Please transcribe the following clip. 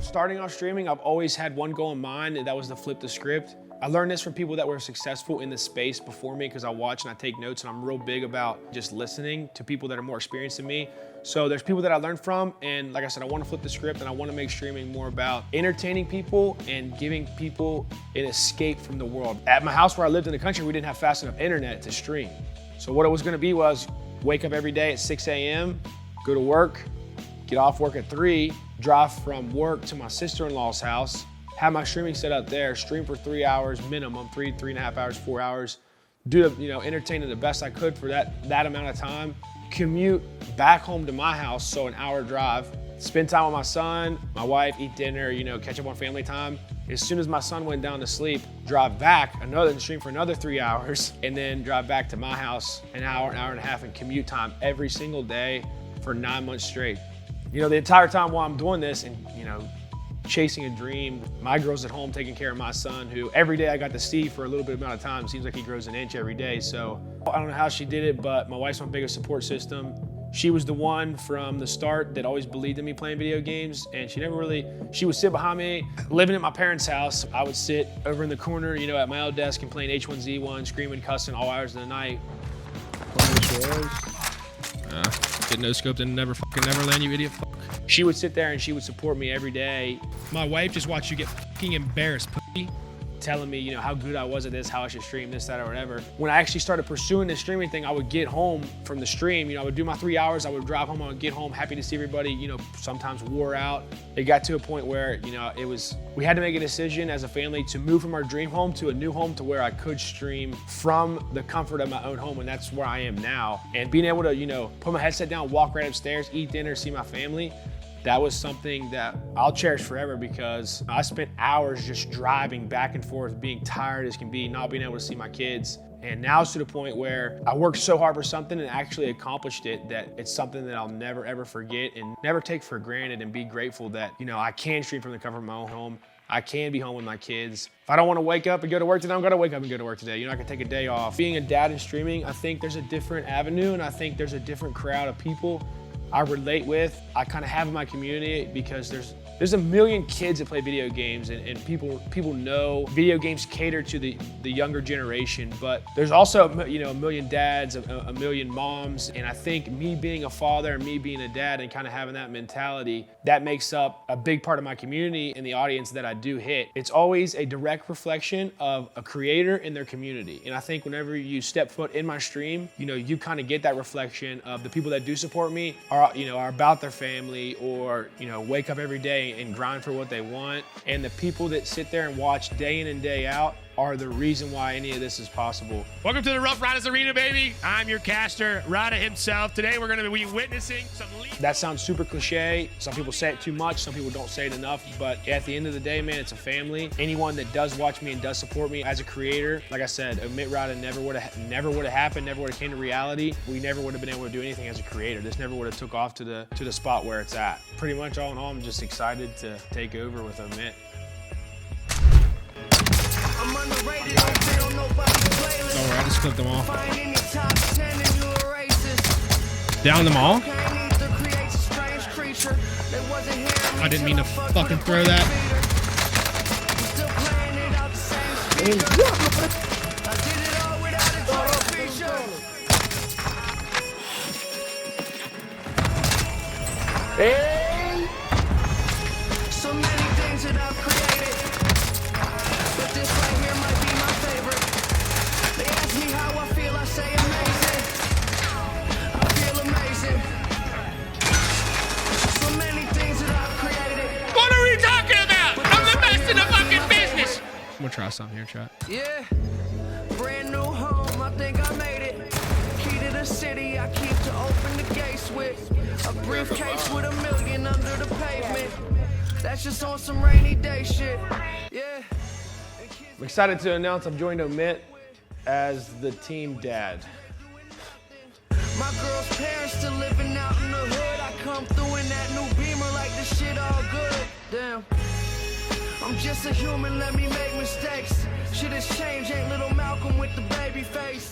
Starting off streaming, I've always had one goal in mind, and that was to flip the script. I learned this from people that were successful in the space before me because I watch and I take notes, and I'm real big about just listening to people that are more experienced than me. So there's people that I learned from, and like I said, I want to flip the script and I want to make streaming more about entertaining people and giving people an escape from the world. At my house where I lived in the country, we didn't have fast enough internet to stream. So what it was going to be was wake up every day at 6 a.m., go to work, get off work at 3, drive from work to my sister-in-law's house, have my streaming set up there, stream for 3 hours minimum, 3.5 hours, 4 hours, entertain it the best I could for that amount of time, commute back home to my house, so an hour drive, spend time with my son, my wife, eat dinner, catch up on family time. As soon as my son went down to sleep, drive back, stream for another 3 hours, and then drive back to my house, an hour and a half in commute time every single day for 9 months straight. The entire time while I'm doing this and, chasing a dream, my girl's at home taking care of my son, who every day I got to see for a little bit amount of time. Seems like he grows an inch every day. So I don't know how she did it, but my wife's my biggest support system. She was the one from the start that always believed in me playing video games, and she would sit behind me. Living at my parents' house, I would sit over in the corner, at my old desk and playing H1Z1, screaming, cussing all hours of the night. Get no scoped and never land, you idiot fuck. She would sit there and she would support me every day. My wife just watched you get fucking embarrassed, pussy. Telling me, how good I was at this, how I should stream this, that, or whatever. When I actually started pursuing this streaming thing, I would get home from the stream, I would do my 3 hours, I would drive home, I would get home, happy to see everybody, sometimes wore out. It got to a point where, we had to make a decision as a family to move from our dream home to a new home to where I could stream from the comfort of my own home, and that's where I am now. And being able to, put my headset down, walk right upstairs, eat dinner, see my family, that was something that I'll cherish forever, because I spent hours just driving back and forth, being tired as can be, not being able to see my kids. And now it's to the point where I worked so hard for something and actually accomplished it, that it's something that I'll never ever forget and never take for granted, and be grateful that, I can stream from the comfort of my own home. I can be home with my kids. If I don't want to wake up and go to work today, I'm gonna wake up and go to work today. I can take a day off. Being a dad and streaming, I think there's a different avenue, and I think there's a different crowd of people I relate with, I kind of have in my community, because there's a million kids that play video games, and people know video games cater to the younger generation, but there's also a million dads, a million moms, and I think me being a father and me being a dad and kind of having that mentality, that makes up a big part of my community and the audience that I do hit. It's always a direct reflection of a creator in their community, and I think whenever you step foot in my stream, you kind of get that reflection of the people that do support me are about their family, or wake up every day and grind for what they want, and the people that sit there and watch day in and day out are the reason why any of this is possible. Welcome to the Rough Riders Arena, baby. I'm your caster, Ryda himself. Today we're gonna be witnessing some That sounds super cliche. Some people say it too much, some people don't say it enough, but at the end of the day, man, it's a family. Anyone that does watch me and does support me as a creator, like I said, OMiT Ryda never would have happened, never would have came to reality. We never would have been able to do anything as a creator. This never would have took off to the spot where it's at. Pretty much all in all, I'm just excited to take over with OMiT. Don't worry, I just clipped them all. Down them all? I didn't mean to fucking throw that. Hey! So many things that I've created, but this right here might be my favorite. They ask me how I feel, I say amazing. I feel amazing. So many things that I've created. What are we talking about? I'm the best in the fucking business. I'm gonna try something here, chat. Yeah, brand new home, I think I made it. Key to the city, I keep to open the gates with. A briefcase with $1 million under the pavement. That's just on some rainy day shit. Yeah. I'm excited to announce I've joined OMiT as the team dad. My girl's parents still living out in the hood. I come through in that new Beamer like the shit all good. Damn. I'm just a human, let me make mistakes. Shit has changed, ain't little Malcolm with the baby face.